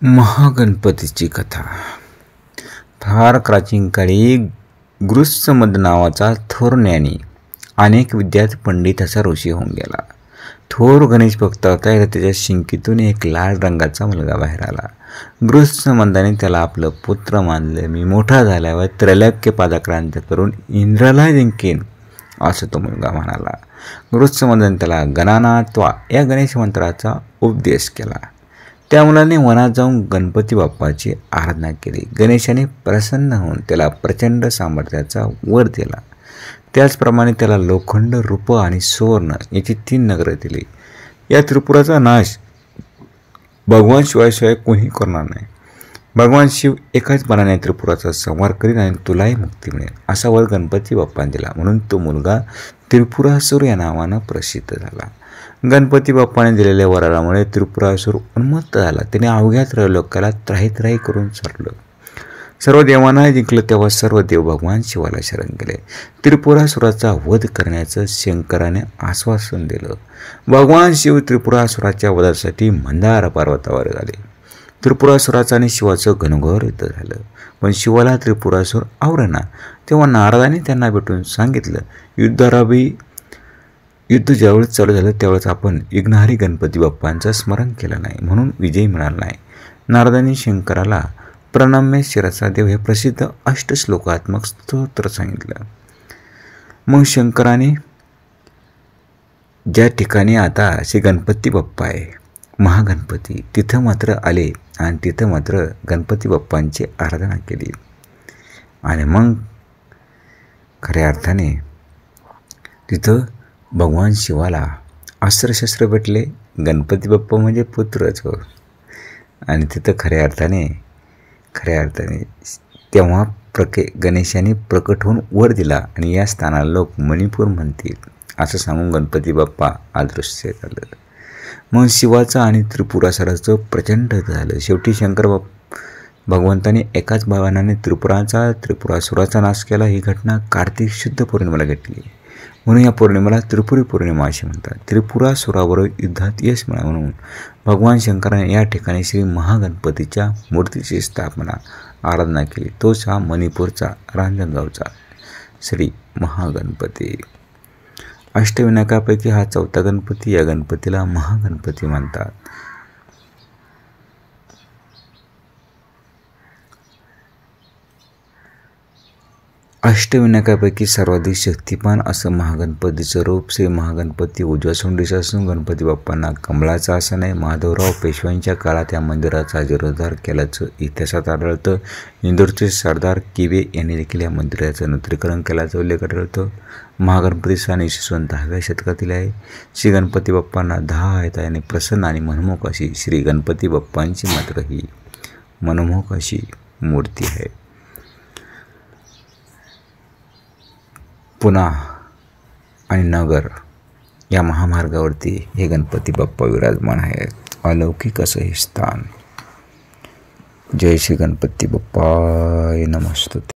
महागणपतीची कथा. फार प्राचीन काळी गृत्समद नावाचा थोर ज्ञानी, अनेक विद्यात पंडित असा ऋषी होऊन गेला. थोर गणेश भक्त होता. त्याच्या शिंकीतून एक लाल रंगाचा मुलगा बाहेर आला. गृत्समदाने त्याला आपलं पुत्र मानले. मी मोठा झाल्यावर त्रैलोक्य पादाक्रांत करून इंद्राला जिंकेन असं तो मुलगा म्हणाला. गृत्समदाने त्याला गणानात्वा या गणेश मंत्राचा उपदेश केला. त्या मुलाने वनात जाऊन गणपती बाप्पाची आराधना केली. गणेशाने प्रसन्न होऊन त्याला प्रचंड सामर्थ्याचा वर दिला. त्याचप्रमाणे त्याला लोखंड, रूप आणि सुवर्ण याची 3 नगरं दिली. या त्रिपुराचा नाश भगवान शिवाशिवाय कोणी करणार नाही. भगवान शिव एकाच बाणाने त्रिपुराचा संहार करीन आणि तुलाही मुक्ती मिळेल असा वर गणपती बाप्पाने दिला. म्हणून तो मुलगा त्रिपुरासुर या नावानं प्रसिद्ध झाला. गणपती बाप्पाने दिलेल्या वरामुळे त्रिपुरासुर उन्मत्त झाला. त्याने अवघ्या त्रैलोक्याला त्राही करून चाललं. सर्व देवांना जिंकलं. तेव्हा सर्व देव भगवान शिवाला शरण गेले. त्रिपुरासुराचा वध करण्याचं शंकराने आश्वासन दिलं. भगवान शिव त्रिपुरासुराच्या वधासाठी मंदार पर्वतावर आले. त्रिपुरासुराचं आणि शिवाचं घनघोर युद्ध झालं. पण शिवाला त्रिपुरासुर आवरेना. तेव्हा नारदाने त्यांना भेटून सांगितलं, युद्ध ज्यावेळेस चालू झालं त्यावेळेस आपण विघ्नहरी गणपती बाप्पांचं स्मरण केलं नाही, म्हणून विजय मिळाला नाही. नारदांनी शंकराला प्रणम्य शिरसा देव हे प्रसिद्ध अष्टश्लोकात्मक स्तोत्र सांगितलं. मग शंकराने ज्या ठिकाणी आता श्री गणपती बाप्पा आहे, महागणपती, तिथं मात्र आले आणि तिथं मात्र गणपती बाप्पांची आराधना केली. आणि मग खऱ्या अर्थाने तिथं भगवान शिवाला अस्त्रशस्त्र भेटले. गणपती बाप्पा म्हणजे पुत्रच हो. आणि तिथं खऱ्या अर्थाने तेव्हा गणेशाने प्रकट होऊन वर दिला आणि या स्थानाला लोक मणिपूर म्हणतील असं सांगून गणपती बाप्पा अदृश्य झालं. मग शिवाचं आणि त्रिपुरासुराचं प्रचंड झालं. शेवटी भगवंताने एकाच बाणाने त्रिपुरासुराचा नाश केला. ही घटना कार्तिक शुद्ध पौर्णिमेला घडली. म्हणून या पौर्णिमेला त्रिपुरी पौर्णिमा अशी म्हणतात. त्रिपुरासुरावर युद्धात यश मिळावं म्हणून भगवान शंकराने या ठिकाणी श्री महागणपतीच्या मूर्तीची स्थापना, आराधना केली. तोच हा मणिपूरचा रांजणगावचा श्री महागणपती. अष्टविनायकापैकी हा 4था गणपती. या गणपतीला महागणपती म्हणतात. अष्टविनायकापैकी सर्वाधिक शक्तिमान असं महागणपतीचं रूप. श्री महागणपती उजव्या सोंडीचा असून गणपती बाप्पांना कमळाचा आसन आहे. माधवराव पेशव्यांच्या काळात या मंदिराचा जीर्णोद्धार केल्याचं इतिहासात आढळतं. इंदूरचे सरदार किवे यांनी देखील या मंदिराचं नूतनीकरण केल्याचा उल्लेख आढळतो. महागणपती स्थान इसवी 10व्या शतकातील आहे. श्री गणपती बाप्पांना 10 आहेत आणि प्रसन्न आणि मनमोहक अशी श्री गणपती बाप्पांची मात्र ही मनमोहक अशी मूर्ती आहे. पुणा आणि नगर या महामार्गावरती हे गणपती बाप्पा विराजमान आहेत. अलौकिक असं हे स्थान. जय श्री गणपती बाप्पाय नमस्तुते.